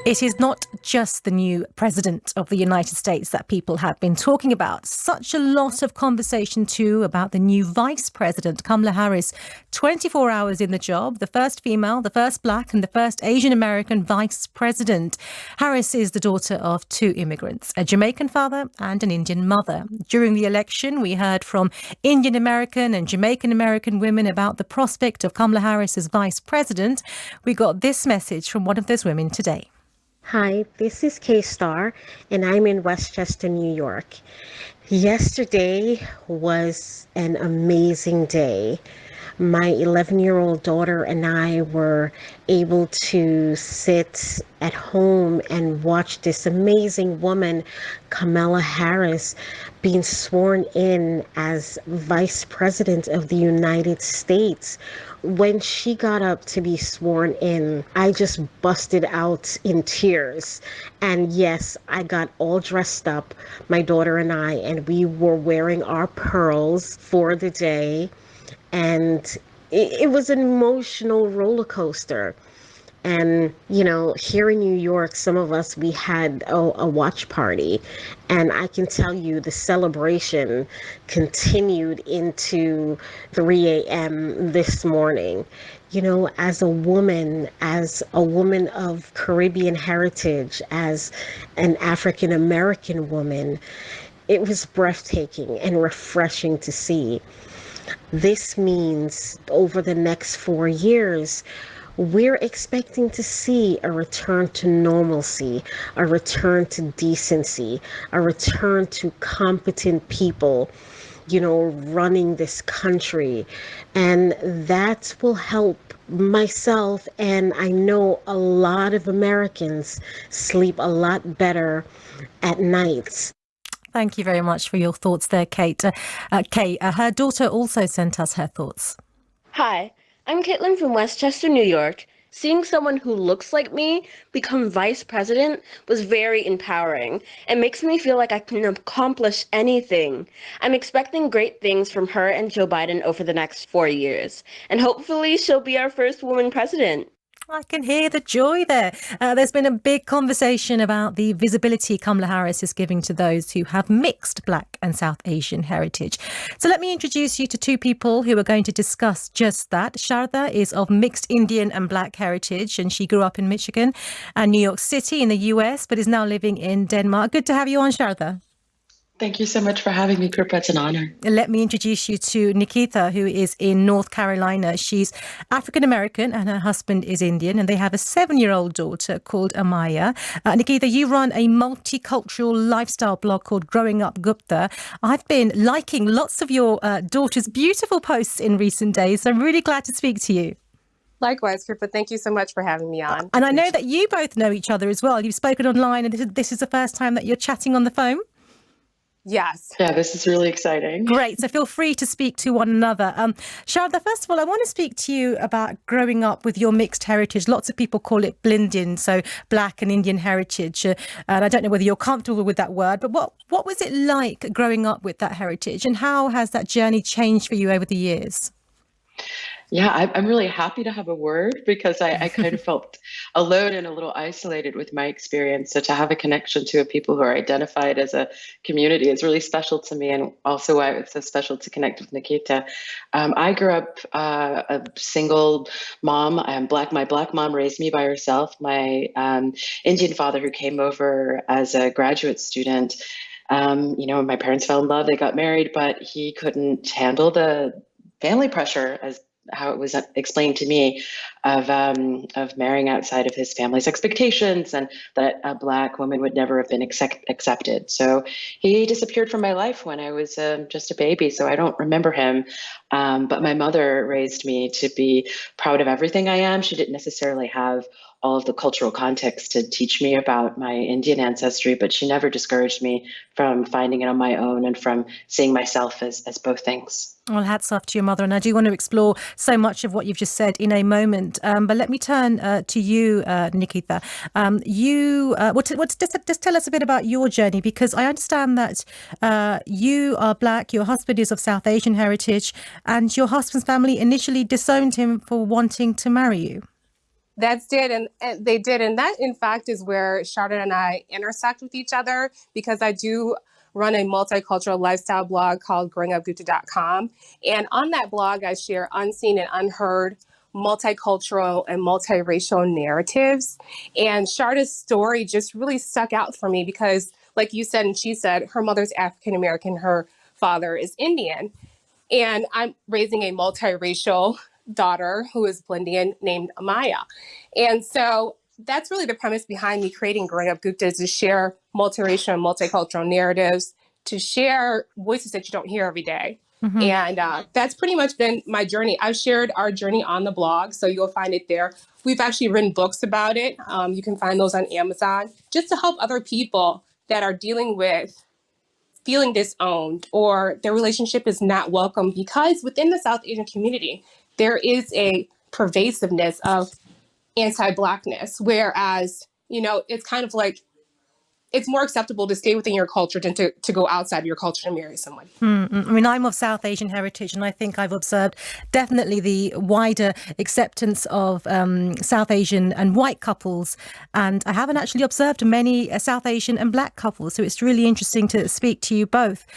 It is not just the new president of the United States that people have been talking about. Such a lot of conversation too about the new vice president, Kamala Harris, 24 hours in the job, the first female, the first black and the first Asian American vice president. Harris is the daughter of two immigrants, a Jamaican father and an Indian mother. During the election, we heard from Indian American and Jamaican American women about the prospect of Kamala Harris as vice president. We got this message from one of those women today. Hi, this is K-Star, and I'm in Westchester, New York. Yesterday was an amazing day. My 11-year-old daughter and I were able to sit at home and watch this amazing woman, Kamala Harris, being sworn in as Vice President of the United States. When she got up to be sworn in, I just busted out in tears. And yes, I got all dressed up, my daughter and I, and we were wearing our pearls for the day. And it was an emotional roller coaster. And, you know, here in New York, some of us, we had a watch party. And I can tell you the celebration continued into 3 a.m. this morning. You know, as a woman of Caribbean heritage, as an African American woman, it was breathtaking and refreshing to see. This means over the next 4 years, we're expecting to see a return to normalcy, a return to decency, a return to competent people, you know, running this country. And that will help myself, and I know a lot of Americans, sleep a lot better at nights. Thank you very much for your thoughts there, Kate. Kay, her daughter also sent us her thoughts. Hi, I'm Caitlin from Westchester, New York. Seeing someone who looks like me become vice president was very empowering and makes me feel like I can accomplish anything. I'm expecting great things from her and Joe Biden over the next 4 years, and hopefully she'll be our first woman president. I can hear the joy there. There's been a big conversation about the visibility Kamala Harris is giving to those who have mixed Black and South Asian heritage. So let me introduce you to two people who are going to discuss just that. Sharda is of mixed Indian and Black heritage, and she grew up in Michigan and New York City in the US, but is now living in Denmark. Good to have you on, Sharda. Thank you so much for having me, Krupa. It's an honor. Let me introduce you to Nikita, who is in North Carolina. She's African-American and her husband is Indian, and they have a 7-year-old daughter called Amaya. Nikita, you run a multicultural lifestyle blog called Growing Up Gupta. I've been liking lots of your daughter's beautiful posts in recent days, so I'm really glad to speak to you. Likewise, Krupa. Thank you so much for having me on. And I know that you both know each other as well. You've spoken online, and this is the first time that you're chatting on the phone. Yes. Yeah, this is really exciting. Great. So feel free to speak to one another. Sharda, first of all, I want to speak to you about growing up with your mixed heritage. Lots of people call it blending, so Black and Indian heritage. And I don't know whether you're comfortable with that word, but what was it like growing up with that heritage, and how has that journey changed for you over the years? Yeah, I'm really happy to have a word because I kind of felt alone and a little isolated with my experience. So to have a connection to a people who are identified as a community is really special to me, and also why it's so special to connect with Nikita. I grew up a single mom. I'm Black. My Black mom raised me by herself. My Indian father, who came over as a graduate student, my parents fell in love. They got married, but he couldn't handle the family pressure, as how it was explained to me, of marrying outside of his family's expectations, and that a Black woman would never have been accepted. So he disappeared from my life when I was just a baby, so I don't remember him. But my mother raised me to be proud of everything I am. She didn't necessarily have all of the cultural context to teach me about my Indian ancestry, but she never discouraged me from finding it on my own and from seeing myself as both things. Well, hats off to your mother, and I do want to explore so much of what you've just said in a moment. But let me turn to you, Nikita. Just tell us a bit about your journey, because I understand that you are Black, your husband is of South Asian heritage, and your husband's family initially disowned him for wanting to marry you. And they did. And that, in fact, is where Charlotte and I intersect with each other, because I do run a multicultural lifestyle blog called growingupgupta.com. And on that blog, I share unseen and unheard multicultural and multiracial narratives. And Charlotte's story just really stuck out for me because, like you said and she said, her mother's African American, her father is Indian. And I'm raising a multiracial daughter who is Blindian named Amaya. And so that's really the premise behind me creating Growing Up Gupta, is to share multiracial and multicultural narratives, to share voices that you don't hear every day. Mm-hmm. And that's pretty much been my journey. I've shared our journey on the blog, so you'll find it there. We've actually written books about it. You can find those on Amazon, just to help other people that are dealing with feeling disowned or their relationship is not welcome, because within the South Asian community, there is a pervasiveness of anti-Blackness, whereas, it's kind of like, it's more acceptable to stay within your culture than to go outside of your culture to marry someone. I mean, I'm of South Asian heritage, and I think I've observed definitely the wider acceptance of South Asian and white couples. And I haven't actually observed many South Asian and Black couples. So it's really interesting to speak to you both.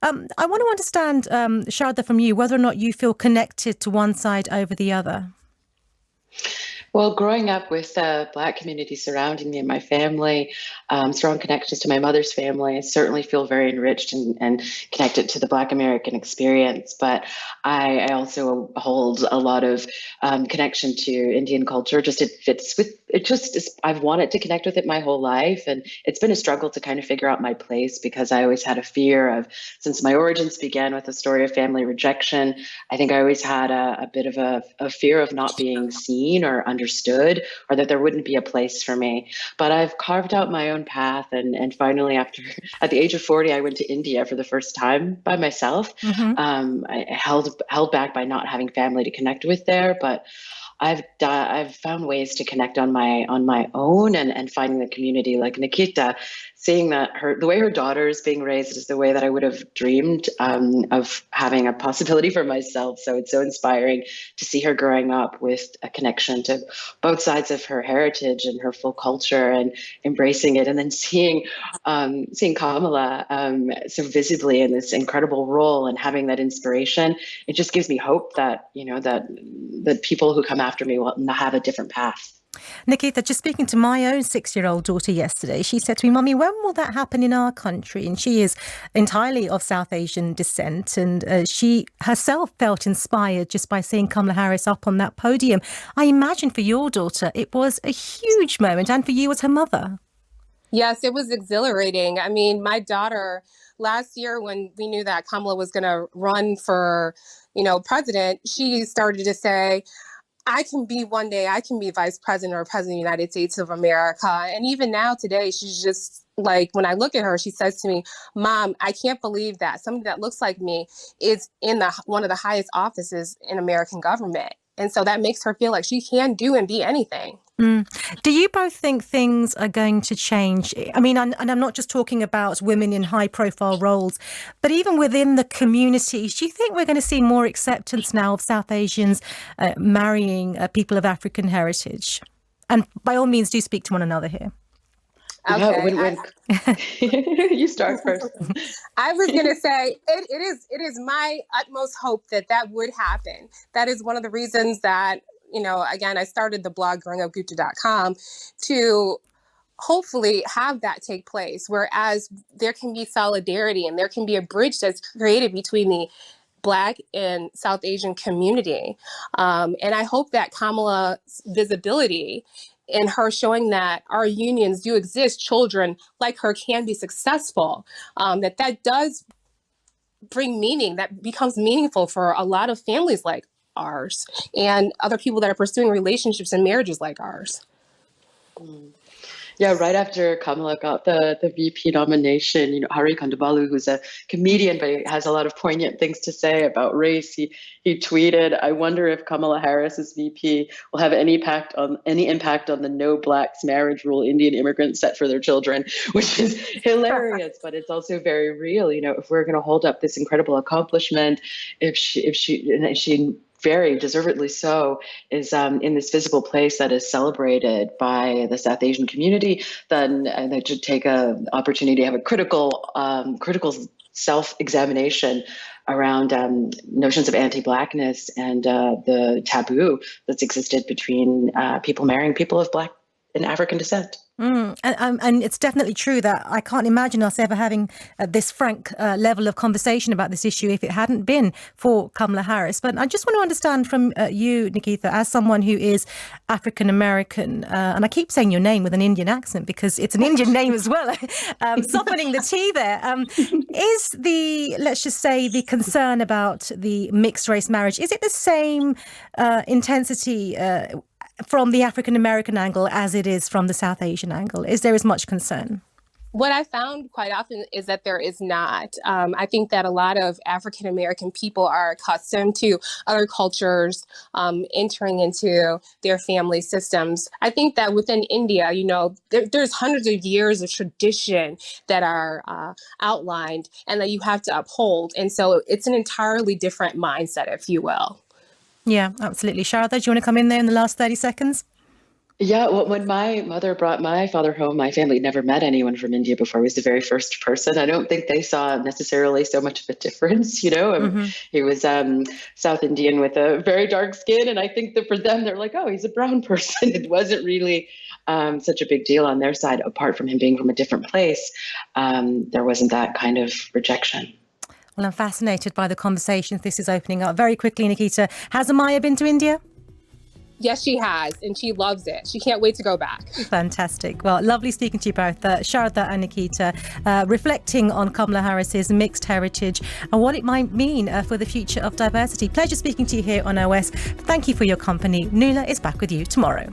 I want to understand, Sharda, from you, whether or not you feel connected to one side over the other. Well, growing up with the Black community surrounding me and my family, strong connections to my mother's family, I certainly feel very enriched and connected to the Black American experience. But I also hold a lot of connection to Indian culture. I've wanted to connect with it my whole life. And it's been a struggle to kind of figure out my place, because I always had a fear of, since my origins began with a story of family rejection, I think I always had a bit of a fear of not being seen or understood, or that there wouldn't be a place for me. But I've carved out my own path, and finally, at the age of 40, I went to India for the first time by myself. Mm-hmm. I held back by not having family to connect with there, but I've found ways to connect on my own, and finding the community like Nikita, seeing that the way her daughter is being raised is the way that I would have dreamed of having a possibility for myself. So it's so inspiring to see her growing up with a connection to both sides of her heritage and her full culture, and embracing it. And then seeing Kamala so visibly in this incredible role and having that inspiration, it just gives me hope that, that people who come after me will have a different path. Nikita, just speaking to my own 6-year-old daughter yesterday, she said to me, "Mummy, when will that happen in our country?" And she is entirely of South Asian descent, and she herself felt inspired just by seeing Kamala Harris up on that podium. I imagine for your daughter, it was a huge moment, and for you as her mother. Yes, it was exhilarating. I mean, my daughter, last year when we knew that Kamala was going to run for, president, she started to say, I can be vice president or president of the United States of America. And even now today, she's just like, when I look at her, she says to me, "Mom, I can't believe that somebody that looks like me is in one of the highest offices in American government." And so that makes her feel like she can do and be anything. Do you both think things are going to change? I mean, and I'm not just talking about women in high profile roles, but even within the communities, do you think we're going to see more acceptance now of South Asians marrying people of African heritage? And by all means, do speak to one another here. Okay. You start first. I was going to say, it is my utmost hope that would happen. That is one of the reasons that, again, I started the blog growingupgupta.com to hopefully have that take place, whereas there can be solidarity and there can be a bridge that's created between the Black and South Asian community. And I hope that Kamala's visibility and her showing that our unions do exist, children like her can be successful, that does bring meaning, that becomes meaningful for a lot of families like ours and other people that are pursuing relationships and marriages like ours. Yeah, right after Kamala got the VP nomination, Hari Kondabolu, who's a comedian, but he has a lot of poignant things to say about race, he tweeted, "I wonder if Kamala Harris as VP will have any impact on the no blacks marriage rule Indian immigrants set for their children," which is hilarious, but it's also very real. If we're going to hold up this incredible accomplishment, if she very deservedly so, is in this visible place that is celebrated by the South Asian community, then they should take an opportunity to have a critical self-examination around notions of anti-Blackness and the taboo that's existed between people marrying people of Black and African descent. And it's definitely true that I can't imagine us ever having this frank level of conversation about this issue if it hadn't been for Kamala Harris. But I just want to understand from you, Nikita, as someone who is African American, and I keep saying your name with an Indian accent because it's an Indian name as well, softening the T there. Is let's just say, the concern about the mixed race marriage, is it the same intensity from the African American angle as it is from the South Asian angle? Is there as much concern? What I found quite often is that there is not. I think that a lot of African American people are accustomed to other cultures entering into their family systems. I think that within India, there's hundreds of years of tradition that are outlined and that you have to uphold. And so it's an entirely different mindset, if you will. Yeah, absolutely. Sharada, do you want to come in there in the last 30 seconds? Yeah, well, when my mother brought my father home, my family had never met anyone from India before. He was the very first person. I don't think they saw necessarily so much of a difference, He was South Indian with a very dark skin. And I think that for them, they're like, oh, he's a brown person. It wasn't really such a big deal on their side, apart from him being from a different place. There wasn't that kind of rejection. Well, I'm fascinated by the conversations this is opening up. Very quickly, Nikita, has Amaya been to India? Yes, she has, and she loves it. She can't wait to go back. Fantastic. Well, lovely speaking to you both, Sharada and Nikita, reflecting on Kamala Harris's mixed heritage and what it might mean for the future of diversity. Pleasure speaking to you here on OS. Thank you for your company. Nuala is back with you tomorrow.